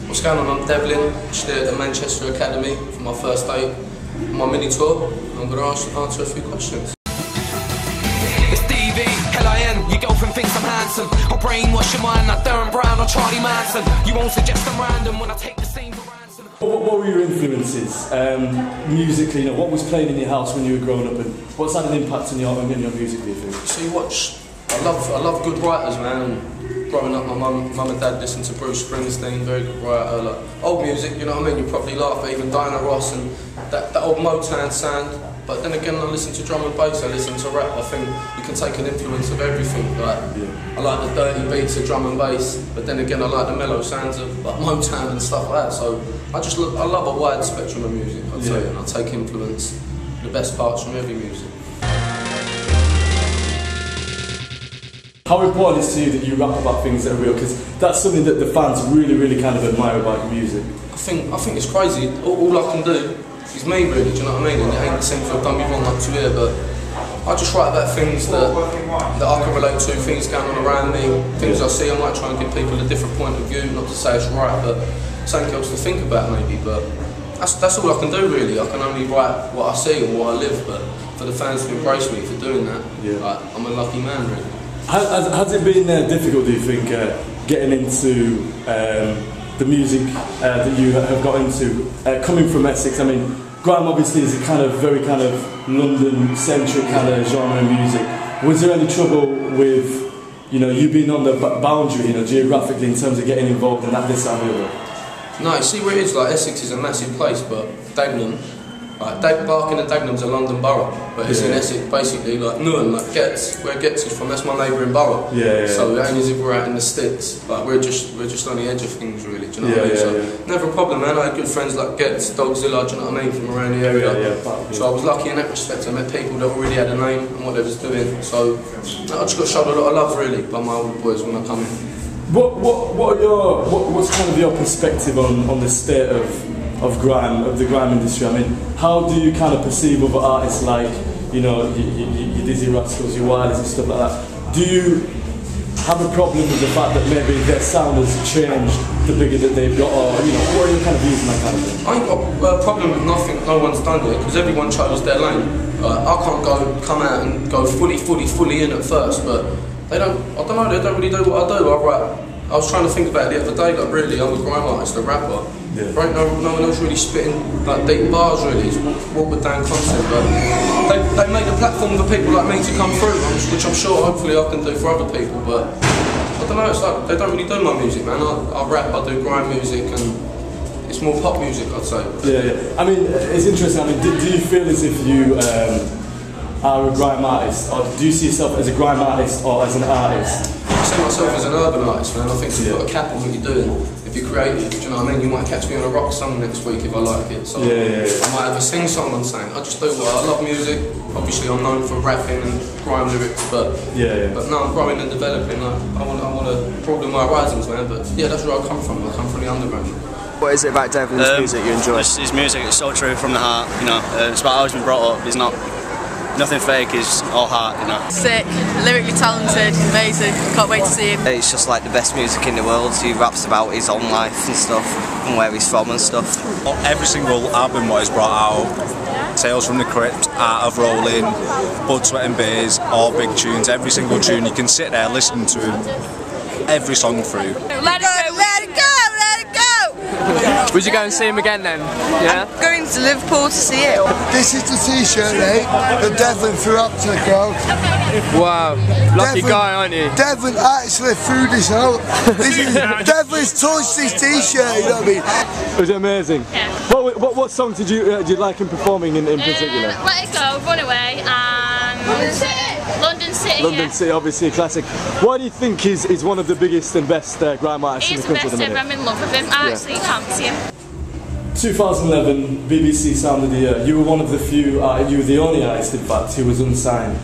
What's going on? I'm Devlin, actually at the Manchester Academy for my first day on my mini tour. I'm going to answer a few questions. It's DV, L-I-N, your girlfriend thinks I'm handsome. I'll brainwash your mind like Darren Brown or Charlie Manson. You won't suggest I'm random when I take the scene for ransom. What were your influences musically? What was playing in your house when you were growing up, and what's had an impact on your music, do you think? So I love good writers, man. Growing up, my mum and dad listened to Bruce Springsteen, very good writer. Like old music, you know what I mean? You probably laugh at even Diana Ross and that old Motown sound. But then again, I listen to drum and bass, I listen to rap. I think you can take an influence of everything. Like, I like the dirty beats of drum and bass, but then again, I like the mellow sounds of like Motown and stuff like that. So I love a wide spectrum of music, I'd say, and I take influence, the best parts from every music. How important is it to you that you rap about things that are real? Because that's something that the fans really kind of admire about your music. I think it's crazy. All I can do is me, really. Do you know what I mean? And it ain't the same for done me wrong up to here, but I just write about things that I can relate to, things going on around me, things I see. I might try and give people a different point of view, not to say it's right, but something else to think about maybe. But that's all I can do, really. I can only write what I see and what I live. But for the fans to embrace me for doing that, like, I'm a lucky man, really. Has it been difficult, do you think, getting into the music that you have got into, coming from Essex? I mean, grime obviously is a very kind of London-centric kind of genre of music. Was there any trouble with, you being on the boundary, geographically, in terms of getting involved in that, this and the other? No, you see where it is, like Essex is a massive place, but Devlin, like Barking and Dagenham's a London borough, but it's in Essex, basically, like Newham, like Getz, where Getz is from, that's my neighbouring borough. So it ain't as if we're out in the sticks, like we're just on the edge of things, really, do you know what I mean? So never a problem, man. I had good friends like Getz, Dogzilla, do you know what I mean, from around the area. So I was lucky in that respect. I met people that already had a name and what they was doing. So I just got showed a lot of love, really, by my old boys when I come in. What's kind of your perspective on the state of grime, of the grime industry? I mean, how do you kind of perceive other artists like, your Dizzy Rascals, your Wilders and stuff like that? Do you have a problem with the fact that maybe their sound has changed the bigger that they've got, or, what are your kind of views on that kind of thing? I ain't got a problem with nothing no one's done yet, because everyone chose their lane. I can't come out and go fully in at first, but they don't really do what I do. I was trying to think about it the other day, like really, I'm a grime artist, a rapper. Right, no one else really spitting like deep bars, really. It's what we're down concept, but they made a platform for people like me to come through, which I'm sure hopefully I can do for other people, but I don't know, it's like they don't really do my music, man. I rap, I do grime music, and it's more pop music, I'd say. I mean, it's interesting. I mean, do you feel as if you are a grime artist, or do you see yourself as a grime artist or as an artist? I see myself as an urban artist, man. I think you've got a cap on what you're doing. If you're creative, do you know what I mean? You might catch me on a rock song next week if I like it. So I might have a sing song on something. I just do what I love music. Obviously, I'm known for rapping and grime lyrics, but now I'm growing and developing. Like, I want to broaden my horizons, man. But yeah, that's where I come from. I come from the underground. What is it about Devlin's music you enjoy? His music is so true from the heart. It's about how he's been brought up. He's not. Nothing fake, is all heart, Sick, lyrically talented, amazing, can't wait to see him. It's just like the best music in the world. He raps about his own life and stuff, and where he's from and stuff. Every single album what he's brought out, Tales from the Crypt, Art of Rolling, Blood, Sweat and Beers, all big tunes. Every single tune, you can sit there listening to him, every song through. Let it go, let it go, let it go! Would you go and see him again then? Yeah? I'm going to Liverpool to see it. This is the t-shirt, that Devlin threw up to the crowd. Wow, lucky guy, aren't you? Devlin actually threw this out. Devlin's touched this t-shirt, you know what I mean? It was amazing. Yeah. What songs did you like him performing in particular? Let It Go, Run Away, and London City. London City, obviously a classic. Why do you think he's one of the biggest and best grime artists in the country at the minute? He's the best ever. I'm in love with him. I actually can't see him. 2011 BBC Sound of the Year. You were one of the few. You were the only artist, in fact, who was unsigned.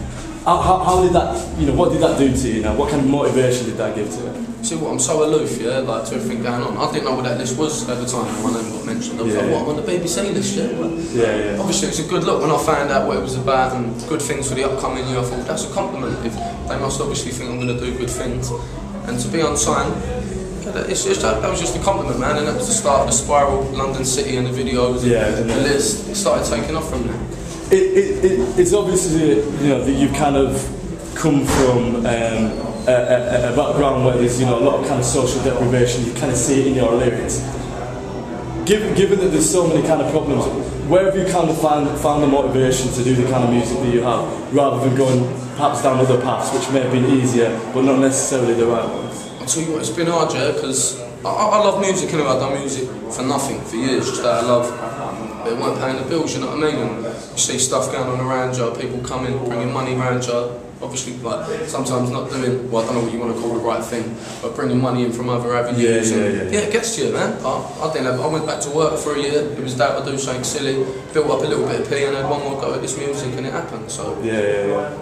How did that? What did that do to you? What kind of motivation did that give to you? See what, I'm so aloof, like to everything going on. I didn't know what that list was at the time when my name got mentioned. I was like, what, I'm on the BBC list, Obviously it's a good look when I found out what it was about and good things for the upcoming year. I thought, that's a compliment. If they must obviously think I'm going to do good things. And to be unsigned, Yeah, that was just a compliment, man, and that was the start of the spiral. London City and the videos, and the list. It started taking off from there. It's obviously, you know, that you kind of come from a background where there's, you know, a lot of kind of social deprivation. You kind of see it in your lyrics. Given that there's so many kind of problems, where have you kind of found the motivation to do the kind of music that you have, rather than going perhaps down other paths which may have been easier but not necessarily the right ones? I'll tell you what, it's been hard, yeah, because I love music anyway. I've done music for nothing for years, just that I love. They weren't paying the bills, you know what I mean? And you see stuff going on around you, people coming, bringing money around you. Obviously, like, sometimes not doing, well, I don't know what you want to call the right thing, but bringing money in from other avenues. Yeah, it gets to you, man. I went back to work for a year. It was that I do something silly, built up a little bit of P, and had one more go at this music, and it happened. So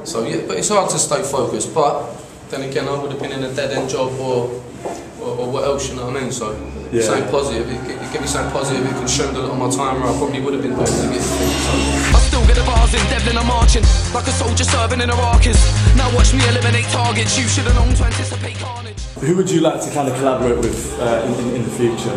So yeah, but it's hard to stay focused. But then again, I would have been in a dead-end job or what else, you know what I mean? So something positive, it give me something positive, it consumed a lot of my time, or I probably would have been doing to get things. I still get the bars in Devlin, I'm marching like a soldier serving in Iraqis. Now watch me eliminate targets, you should have known to anticipate carnage. Who would you like to kind of collaborate with in the future?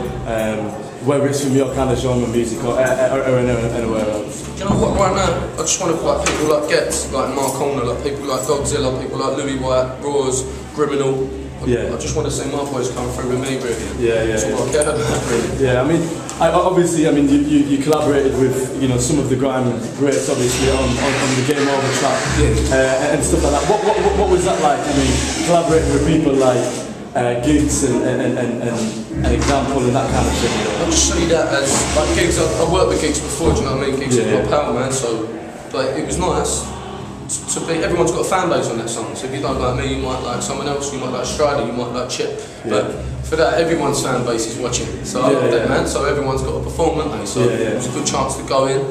Whether it's from your kind of genre music or anywhere else? Do you know what, right now, I just want to like people like Getz, like Mark Corner, like people like Godzilla, people like Louis White, Roars, Criminal. I just want to see my boys come through with me, really. That's all I care about, really. I mean, obviously, I mean, you collaborated with, you know, some of the grime greats, obviously, on the Game Over track and stuff like that. What was that like? I mean, collaborating with people like Gigs and Example and that kind of thing. I just see that as like Gigs. I worked with Gigs before, do you know what I mean? Gigs is my pal, man. So, but it was nice. To be, everyone's got a fan base on that song, so if you don't like me, you might like someone else, you might like Strider, you might like Chip, but for that, everyone's fan base is watching, so I love that, man, so everyone's got a perform, haven't they, so it was a good chance to go in,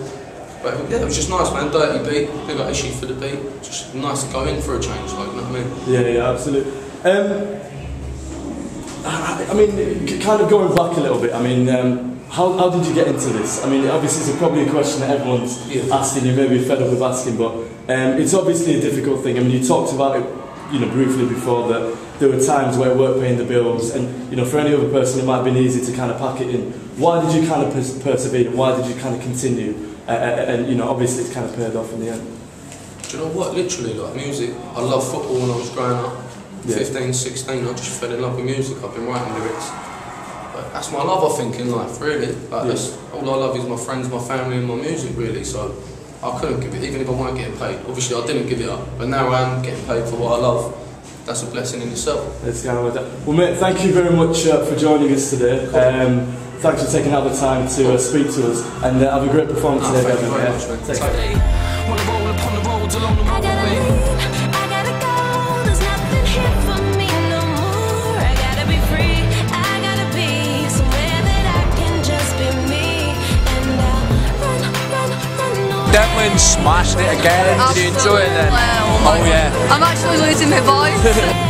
but it was just nice, man, dirty beat, big like issue for the beat, just nice to go in for a change, like, you know what I mean? Yeah, absolutely. I mean, kind of going back a little bit, I mean, how did you get into this? I mean, obviously it's probably a question that everyone's asking, you may be fed up with asking, but it's obviously a difficult thing. I mean, you talked about it, you know, briefly before, that there were times where it weren't paying the bills, and, you know, for any other person it might have been easy to kind of pack it in. Why did you kind of persevere? Why did you kind of continue? And, you know, obviously it's kind of paid off in the end. Do you know what, literally, like music, I loved football when I was growing up. 15, 16, I just fell in love with music. I've been writing lyrics. But that's my love, I think, in life, really. Like, that's, all I love is my friends, my family and my music, really. So I couldn't give it, even if I weren't getting paid. Obviously I didn't give it up, but now I am getting paid for what I love. That's a blessing in itself. It's kind of like that. Well, mate, thank you very much for joining us today. Thanks for taking out the time to speak to us, and have a great performance today. Thank you very much, man. Take care. Wanna roll upon the roads along the motorway. Devlin smashed it again. Did you enjoy it then? Well, oh yeah. I'm actually losing my voice.